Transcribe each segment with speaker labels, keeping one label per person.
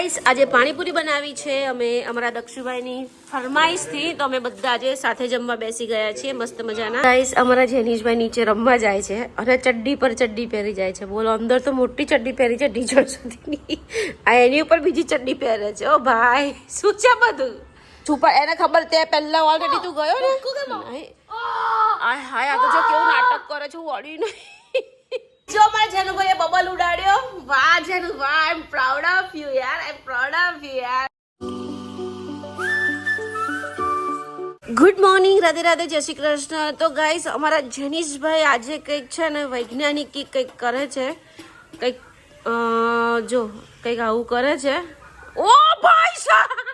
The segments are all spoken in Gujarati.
Speaker 1: ગાઈસ આજે પાણીપુરી બનાવી છે અમે અમારા દક્ષુભાઈની ફરમાઈશથી તો અમે બધા આજે સાથે જમવા બેસી ગયા છીએ મસ્ત મજાના ગાઈસ અમારા જેનીશભાઈ નીચે રમવા જાય છે અને ચડ્ડી પર ચડ્ડી પહેરી જાય છે બોલો અંદર તો મોટી ચડ્ડી પહેરી છે ઢીચણ સુધીની આ એની ઉપર બીજી ચડ્ડી પહેરે છે ઓ ભાઈ શું છે બધું છુપા એને ખબર તે પહેલા ઓલરેડી તું ગયો ને હાય હાય આ તો જો કેવું નાટક કરે છે વળી નહીં જો મારા જેનુભાઈએ બબલ ઉડાડ્યો વાહ જેનુ વાહ આઈ એમ પ્રાઉડ ઓફ યુ યાર આઈ એમ પ્રાઉડ ઓફ યુ યાર ગુડ મોર્નિંગ રાધે રાધે જય શ્રી કૃષ્ણ તો ગાઈસ અમારા જેનીશભાઈ આજે કંઈક છે ને વૈજ્ઞાનિક કંઈક કરે છે કંઈક જો કંઈક આવું કરે છે ઓ ભાઈ સાહેબ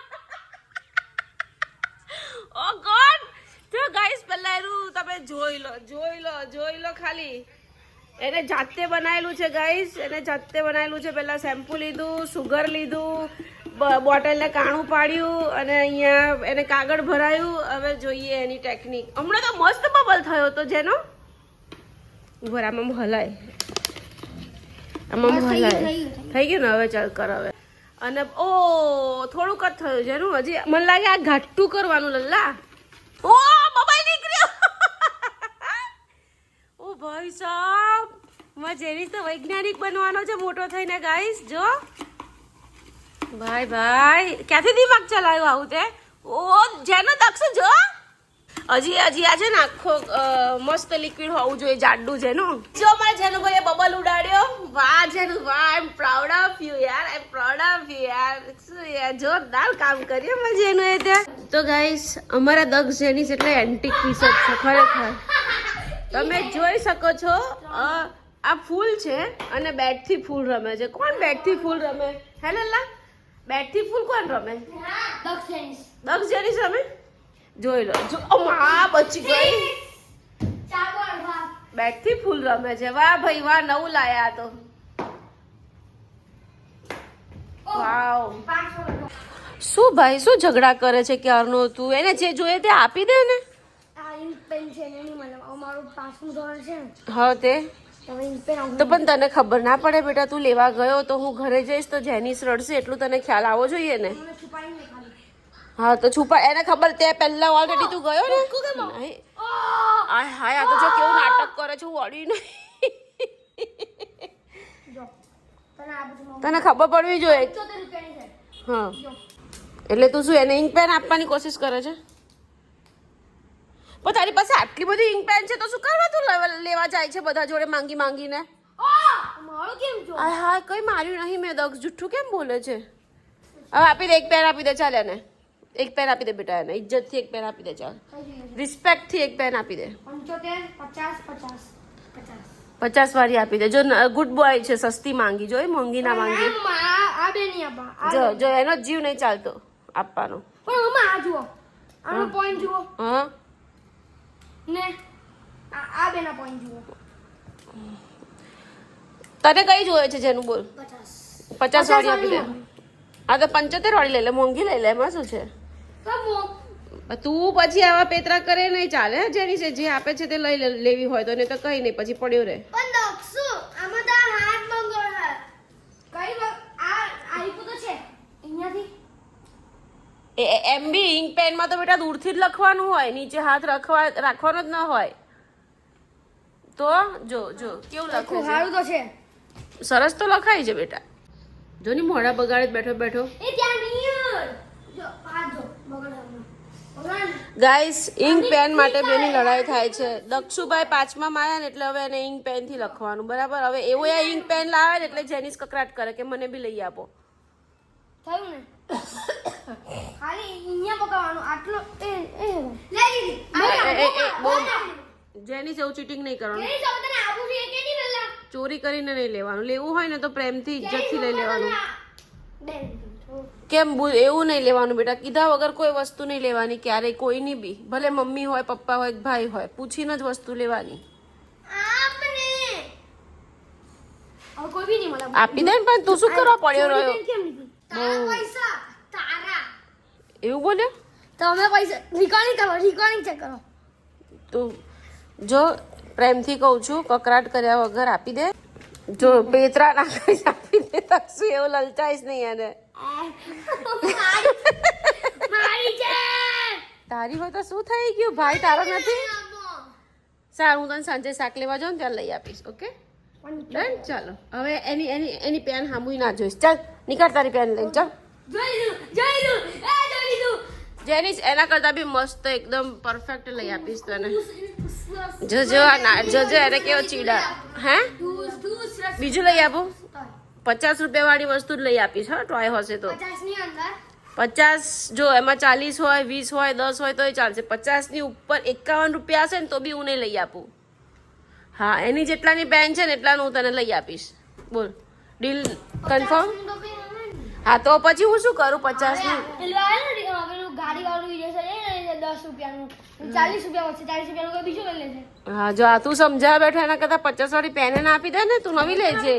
Speaker 1: ઓ ગોડ તો ગાઈસ પહેલા એનું તમે જોઈ લો ખાલી એને જાતે બનાવેલું છે ગાઈસ એને જાતે બનાવેલું છે પહેલા શેમ્પુ લીધું સુગર લીધું બોટલને કાણું પાડ્યું અને અહીંયા એને કાગળ ભરાયું હવે જોઈએ એની ટેકનિક હમણાં તો મસ્ત બબલ થયો તો જેનો ઉભર આમાં હલાય થઈ ગયું ને હવે ચાલ કર હવે અને ઓ થોડુંક જ થયું જેનું હજી મને લાગે આ ઘાટું કરવાનું લલ્લા ઓ બબાઈ નીકળ્યો ઓ ભાઈ સાહેબ માં જેની તો વૈજ્ઞાનિક બનવાનો છે મોટો થઈને ગાઈસ જો ભાઈ ક્યાંથી દિમાગ ચલાવ્યો આવું તે ઓ જેનો દક્ષ જો હજી આ છે ને આખો મસ્ત લિક્વિડ હોવું જોઈએ જાડું જેનું જો મારા જેનુભાઈએ બબલ ઉડાડ્યો વાહ જેનું વાહ આઈ એમ પ્રાઉડ ઓફ યુ યાર આઈ એમ પ્રાઉડ ઓફ યુ યાર જોરદાર કામ કર્યું મેં જેનું એ ત્યાં તો ગાઈસ અમારા દક્ષ જેની એટલે એન્ટિક પીસ જ છે ખરેખર તમે જોઈ શકો છો આ ફૂલ છે અને બેટ થી ફૂલ રમે છે કોણ બેટ થી ફૂલ રમે હે લલ્લા બેટ થી ફૂલ કોણ રમે દક્ષ જેની રમે જોઈ લો જો માં બચી ગઈ બેટ થી ફૂલ રમે છે વાહ ભાઈ વાહ નવું લાયા તો વાવ શું ભાઈ શું ઝઘડા કરે છે ક્યારનો તું એને જે જોઈએ તે આપી દે ને હા તે તો પણ તને ખબર ના પડે બેટા તું લેવા ગયો તો હું ઘરે જઈશ તો જેનીસ રડશે એટલું તને ખ્યાલ આવવો જોઈએ ને હા તો છુપા એને ખબર તે પહેલા ઓલરેડી તું ગયો ને હાય હાય આ તો જો કેવું નાટક કરે છે વળી નહીં તને ખબર પડવી જોઈએ હા એટલે તું શું એને ઇંક પેન આપવાની કોશિશ કરે છે પણ તારી પાસે આટલી બધી ઇંક પેન છે તો શું કરવા તું લેવા જાય છે બધા જોડે માંગીને હા કઈ માર્યું નહીં મેં દક્ષ જુઠ્ઠું કેમ બોલે છે હવે આપી દે એક પેન આપી દે ચાલ એને એક પેન આપી દે બેટા એને ઇજ્જતથી એક પેન આપી દે ચાલ રિસ્પેક્ટથી એક પેન આપી દે 50 વાળી આપી દે જો ગુડ બોય છે સસ્તી માંગી જોઈ મોંઘી ના માંગી જો એનો જીવ નહીં ચાલતો આપવાનો હા તને કઈ જોઈએ છે જેનું બોલ 50 વાળી આપી દે હા તો 75 વાળી લઈ લે મોંઘી લઈ લે એમાં શું છે તું પછી આવા પેતરા કરે નહીં ચાલે જેની છે જે આપે છે તે લઈ લેવી હોય તો નહીં તો કઈ નહીં પછી પડ્યો રહે એમ બી ઇંક પેન માં તો બેટા દૂરથી જ લખવાનું હોય નીચે હાથ રાખવાનો જ ન હોય તો જો કેવું લખે છે સરસ તો લખાય છે બેટા જો ની મોઢા બગાડે બેઠો ગાઈસ ઇંક પેન માટે બેની લડાઈ થાય છે દક્ષુભાઈ 5મા આવ્યા ને એટલે હવે એને ઇંક પેન થી લખવાનું બરાબર હવે એવો આ ઇંક પેન લાવે ને એટલે જેનીસ કકરાટ કરે કે મને બી લઈ આપો થયું ને ખાલી અહીંયા પકાવવાનું આટલો જેનીસ એવું ચીટિંગ નહીં કરવાનું ચોરી કરીને નહીં લેવાનું લેવું હોય ને તો પ્રેમથી ઇજ્જતથી લઈ લેવાનું કેમ એવું નહીં લેવાનું બેટા કીધા વગર કોઈ વસ્તુ નહીં લેવાની ક્યારેય કોઈની બી ભલે મમ્મી હોય પપ્પા હોય ભાઈ હોય પૂછીને જ વસ્તુ લેવાની આપી દે પણ તું શું કરવા પડ્યો રહ્યો એવું બોલ્યો
Speaker 2: તમે પૈસા રિકોર્ડિંગ ચેક કરો
Speaker 1: તું જો પ્રેમથી કહું છું કકરાટ કર્યા વગર આપી દે જો પેતરા ના કરી આપી દે તકશું એવું લલચાઈશ નહીં એને
Speaker 2: મારી છે
Speaker 1: તારી હોય તો શું થઈ ગયું ભાઈ તારો નથી સારું હું તને સાંજે શાક લેવા જાઉં ને ત્યાં લઈ આપીશ ઓકે ડન ચાલો હવે એની પેન સાંભળી ના જોઈશ ચાલ નીકળ તારી પેન લઈને ચાલ જેની એના કરતા બી મસ્ત એકદમ પરફેક્ટ લઈ આપીશ તને જોજો જોજો એને કેવો ચીડા હે બીજું લઈ આપું 50 રૂપિયા વાળી વસ્તુ જ લઈ આપીશ હા ટોય હશે તો 50 જો એમાં 40 હોય 20 હોય 10 હોય તો ચાલશે 50 ની ઉપર 51 રૂપિયા હશે ને તો બી હું નહીં લઈ આપું હા એની જેટલાની પેન છે ને એટલાનું હું તને લઈ આપીશ બોલ ડીલ કન્ફર્મ હા તો પછી હું શું કરું 50 ની
Speaker 2: ગાડી વાળું વિડિયો છે 10 રૂપિયાનું 40 રૂપિયા વચ્ચે 40 રૂપિયાનું કોઈ બીજું લઈ લેશે
Speaker 1: હા જો આ તું સમજાવ બેઠો એના કરતા 50 વાળી પેન એને આપી દે ને તું નવી લેજે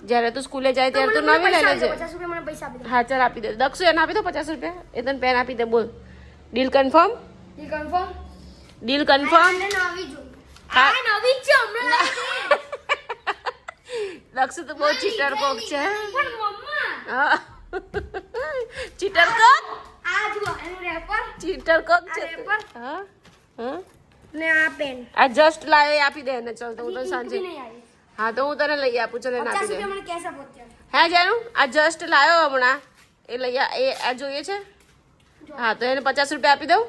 Speaker 1: જ્યારે તું સ્કૂલે જાય ત્યારે તું નવી લઈ લેજે
Speaker 2: 50 રૂપિયા મને પૈસા આપી દે
Speaker 1: હા ચાલ આપી દે દક્ષુ એને આપી દો 50 રૂપિયા એ તને પેન આપી દે બોલ ડીલ કન્ફર્મ
Speaker 2: ઈ કન્ફર્મ
Speaker 1: ડીલ કન્ફર્મ
Speaker 2: નવી જો
Speaker 1: હા.
Speaker 2: આ નવી જ છે હમણાં
Speaker 1: દક્ષુ તો બહુ ચીટર કોક છે
Speaker 2: પણ મમ્મા
Speaker 1: હા ચીટર કોક
Speaker 2: આ જુઓ એનું રેપર
Speaker 1: ચીટર કોક છે
Speaker 2: આ રેપર?
Speaker 1: હા હા
Speaker 2: ને આ પેન
Speaker 1: આ જસ્ટ લાવે આપી દે એને ચાલ તો હું તને સાંજે
Speaker 2: નહીં આવી
Speaker 1: હા તો હું તને લઈ આપું ચાલ એને
Speaker 2: 50
Speaker 1: આપી દે
Speaker 2: રૂપિયા મને કેશ આપો અત્યારે
Speaker 1: હે જાનું આ જસ્ટ લાવ્યો હમણાં એ લઈ એ આ જોઈએ છે હા તો એને 50 રૂપિયા આપી દઉં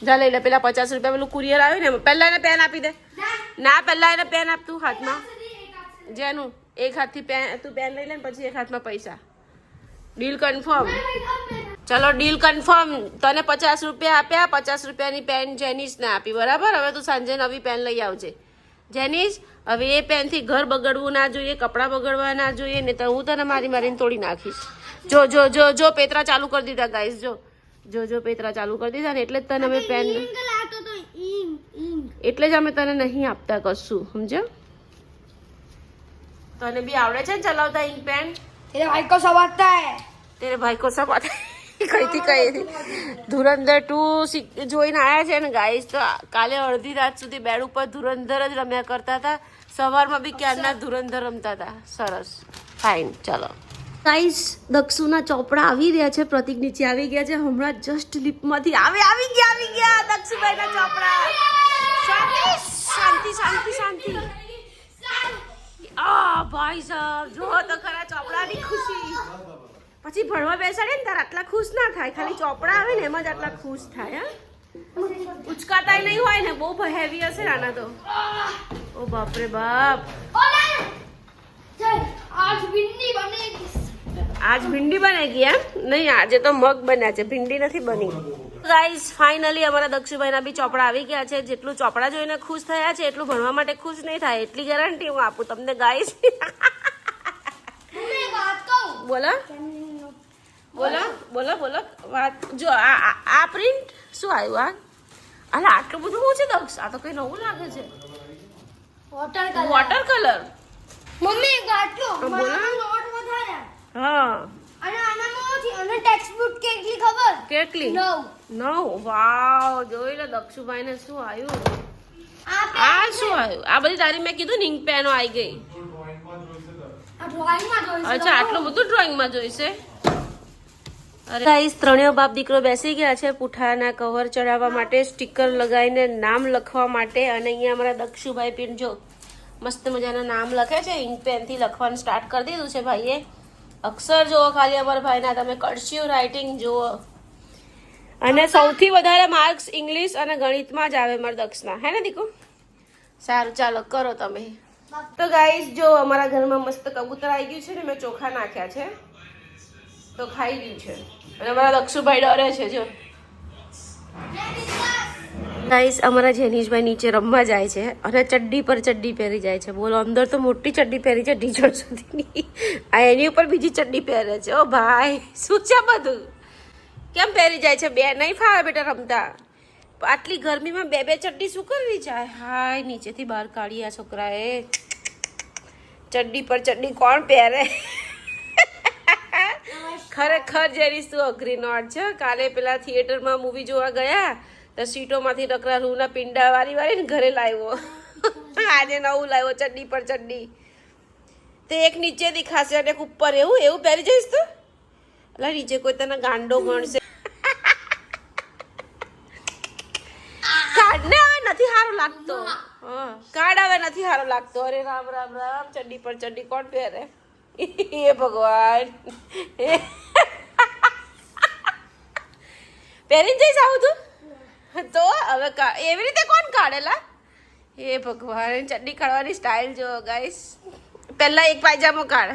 Speaker 1: જા લઈ લે પેલા 50 રૂપિયા પેલું કુરિયર આવ્યું ને પહેલા એને પેન આપી દે ના પહેલા એને પેન આપ તું હાથમાં જેનું એક હાથથી પેન તું પેન લઈ લે ને પછી એક હાથમાં પૈસા ડીલ કન્ફર્મ ચલો ડીલ કન્ફર્મ તને 50 રૂપિયા આપ્યા 50 રૂપિયાની પેન જેનિસને આપી બરાબર હવે તું સાંજે નવી પેન લઈ આવજે જેનિસ હવે એ પેનથી ઘર બગડવું ના જોઈએ કપડાં બગડવા ના જોઈએ ને તો હું તને મારીને તોડી નાખીશ જો જો જો જો પેતરા ચાલુ કરી દીધા ગાઈસ જો જો જો પેતરા ચાલુ કરી દીધા ને એટલે જ તને અમે પેન એટલે જ અમે તને નહીં આપતા કશું સમજો તને બી આવડે છે ને ચલાવતા ઇંક પેન
Speaker 2: तेरे भाई को सब आता है
Speaker 1: તેરે ભાઈ કો સબ આતા કઈથી કઈ ધુરંધર 2 જોઈને આયા છે ને ગાઈસ તો કાલે અડધી રાત સુધી બેડ ઉપર ધુરંધર જ રમ્યા કરતા હતા સવારમાં બી ક્યારના ધુરંધર રમતા હતા સરસ ફાઇન ચલો ગાઈસ દક્ષુના ચોપડા આવી રહ્યા છે પ્રતિક નીચે આવી ગયા છે હમણાં જસ્ટ લિપમાંથી આવી ગયા દક્ષુભાઈના ચોપડા શાંતિ શાંતિ શાંતિ આ ભાઈ સાહેબ જો તો ખરા ચોપડાની ખુશી પછી ભણવા બેસાડે ને તારે આટલા ખુશ ના થાય ખાલી ચોપડા આવે ને એમાં જ આટલા ખુશ થાય હા ઉચકાતાય નહીં હોય ને બહુ હેવી હશે ને આના તો ઓ બાપ રે બાપ
Speaker 2: आज भिंडी बनेगी
Speaker 1: આજ ભીંડી બનેગી એમ નહીં આજે તો મગ બન્યા છે ભીંડી નથી બની ગાઈસ ફાઇનલી અમારા દક્ષુભાઈના બી ચોપડા આવી ગયા છે જેટલું ચોપડા જોઈને ખુશ થયા છે એટલું ભણવા માટે ખુશ નહીં થાય એટલી ગેરંટી હું આપું તમને ગાઈસ
Speaker 2: मैं बात कहूं
Speaker 1: બોલો બોલો બોલો બોલો વાત જો આ પ્રિન્ટ શું આવ્યું આ અલા આટલું બધું શું છે દક્ષ આ તો કઈ નવું લાગે છે
Speaker 2: water colour
Speaker 1: water colour
Speaker 2: mummy एक बात કહો
Speaker 1: બોલો.
Speaker 2: મારા નોટ વધાર્યા
Speaker 1: હા
Speaker 2: અને આનામાં છે અને ટેક્સ્ટ બુક કેટલી ખબર
Speaker 1: કેટલી 9 વાવ જોઈ લે દક્ષુભાઈને શું આવ્યું આ શું આવ્યું આ બધી તારી મેં કીધું ને ઇંક પેનો આવી ગઈ
Speaker 2: આ ડ્રોઈંગમાં જોઈશે
Speaker 1: અચ્છા આટલું બધું ડ્રોઈંગમાં જોઈશે અરે ગાઈસ ત્રણેય બાપ દીકરો બેસી ગયા છે પુઠાના કવર ચડાવવા માટે સ્ટીકર લગાવીને નામ લખવા માટે અને અહીંયા અમારા દક્ષુભાઈ પીન જો મસ્ત મજાના નામ લખે છે ઇંક પેનથી લખવાનું સ્ટાર્ટ કરી દીધું છે ભાઈએ અક્ષર જુઓ ખાલી અમારા ભાઈના તમે કર્સિવ રાઇટિંગ જુઓ અને સૌથી વધારે માર્ક્સ ઇંગ્લિશ અને ગણિતમાં જ આવે મારા દક્ષના હે ને દીકુ સારું ચાલો કરો તમે તો ગાઈસ જો અમારા ઘરમાં મસ્ત કબૂતર આવી ગયું છે ને મેં ચોખા નાખ્યા છે તો ખાઈ ગયું છે અને અમારા દક્ષુભાઈ ડરે છે જો ગાઈસ અમારા જેનીશભાઈ નીચે રમવા જાય છે અને ચડ્ડી પર ચડ્ડી પહેરી જાય છે બોલો અંદર તો મોટી ચડ્ડી પહેરી છે ઢીચણ સુધીની આ એની ઉપર બીજી ચડ્ડી પહેરે છે ઓ ભાઈ શું છે બધું કેમ પહેરી જાય છે બે નહીં ફાવે બેટા રમતા આટલી ગરમીમાં બે ચડ્ડી શું કરવી જાય હાય નીચેથી બહાર કાઢી આ છોકરાએ ચડ્ડી પર ચડ્ડી કોણ પહેરે ખરેખર જેની શું અઘરી નોટ છે કાલે પેલા થિયેટરમાં મૂવી જોવા ગયા તો સીટોમાંથી નકરા રૂના પિંડા વાળીને ઘરે લાવ્યો આજે નવું લાવ્યો ચડ્ડી પર ચડ્ડી તે એક નીચે દેખાશે અને એક ઉપર એવું પહેરી જઈશ તું એટલે નીચે કોઈ તને ગાંડો ગણશે. કાર્ડ ને હવે નથી સારો લાગતો. હા કાર્ડ હવે નથી સારો લાગતો. અરે રામ રામ રામ. ચડ્ડી પર ચડ્ડી કોણ પહેરે? એ ભગવાન. પહેરીને જઈશ આવું તું તો હવે એવી રીતે કોણ કાઢેલા? એ ભગવાન. ચડ્ડી કાઢવાની સ્ટાઇલ જો ગાઈસ. પહેલા એક પાયજામો કાઢ.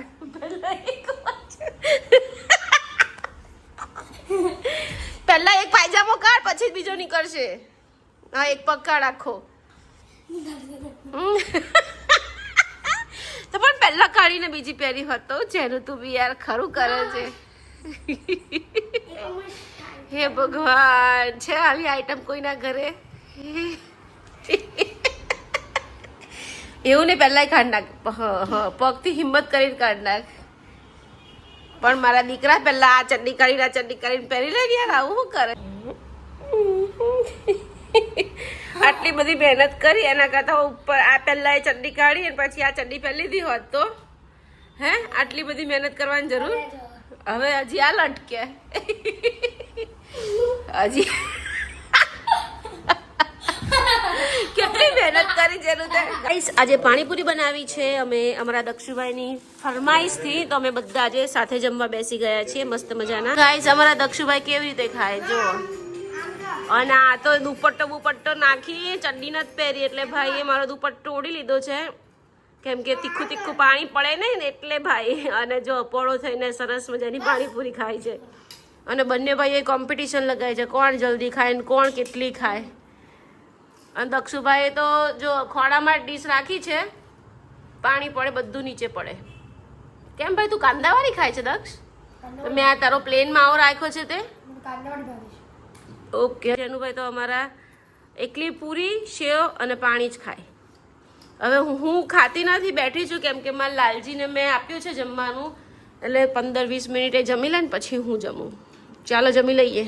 Speaker 1: પહેલા એક પાયજામો કાઢ પછી બીજો નીકળશે. હા એક પગ કાઢ આખો. તો પણ પહેલા કાઢીને બીજી પહેરી હોત તો જેનું તું બી યાર ખરું કરે છે. હે ભગવાન. છે આવી આઈટમ કોઈના ઘરે? એવું ને પહેલા કાઢ નાખ. પગથી હિંમત કરીને કાઢ નાખ. પણ મારા દીકરા પહેલા આ ચડ્ડી કાઢીને પહેરી લે યાર. આવું શું કરે? આટલી બધી મહેનત કરી એના કરતા ઉપર આ પહેલા એ ચડ્ડી કાઢી અને પછી આ ચડ્ડી પહેરી લીધી હોત તો હે આટલી બધી મહેનત કરવાની જરૂર? હવે હજી આ લટકે હજી કેટલી મહેનત કરી જરૂર છે. ગાઈસ આજે પાણીપુરી બનાવી છે અમે અમારા દક્ષુભાઈની ફરમાઈશથી, તો અમે બધા આજે સાથે જમવા બેસી ગયા છીએ મસ્ત મજાના. ગાઈસ અમારા દક્ષુભાઈ કેવી રીતે ખાય જો. અને આ તો દુપટ્ટો નાખી ચડ્ડી નથી પહેરી એટલે ભાઈએ મારો દુપટ્ટો ઓઢી લીધો છે કેમ કે તીખું પાણી પડે નહીં ને એટલે ભાઈ. અને જો પોળો થઈને સરસ મજાની પાણીપુરી ખાય છે. અને બંને ભાઈએ કોમ્પિટિશન લગાવી છે કોણ જલ્દી ખાય ને કોણ કેટલી ખાય. અને દક્ષુભાઈએ તો જો ખોડામાં ડીશ રાખી છે, પાણી પડે બધું નીચે પડે. કેમ ભાઈ તું કાંદાવાળી ખાય છે દક્ષ? મેં આ તારો પ્લેન માવો રાખ્યો છે તે ઓકે. જેનુભાઈ તો અમારા એકલી પૂરી સેવ અને પાણી જ ખાય. હવે હું ખાતી નથી, બેઠી છું કેમ કે મારા લાલજીને મેં આપ્યું છે જમવાનું એટલે 15-20 મિનિટે જમી લે ને પછી હું જમું. ચાલો જમી લઈએ.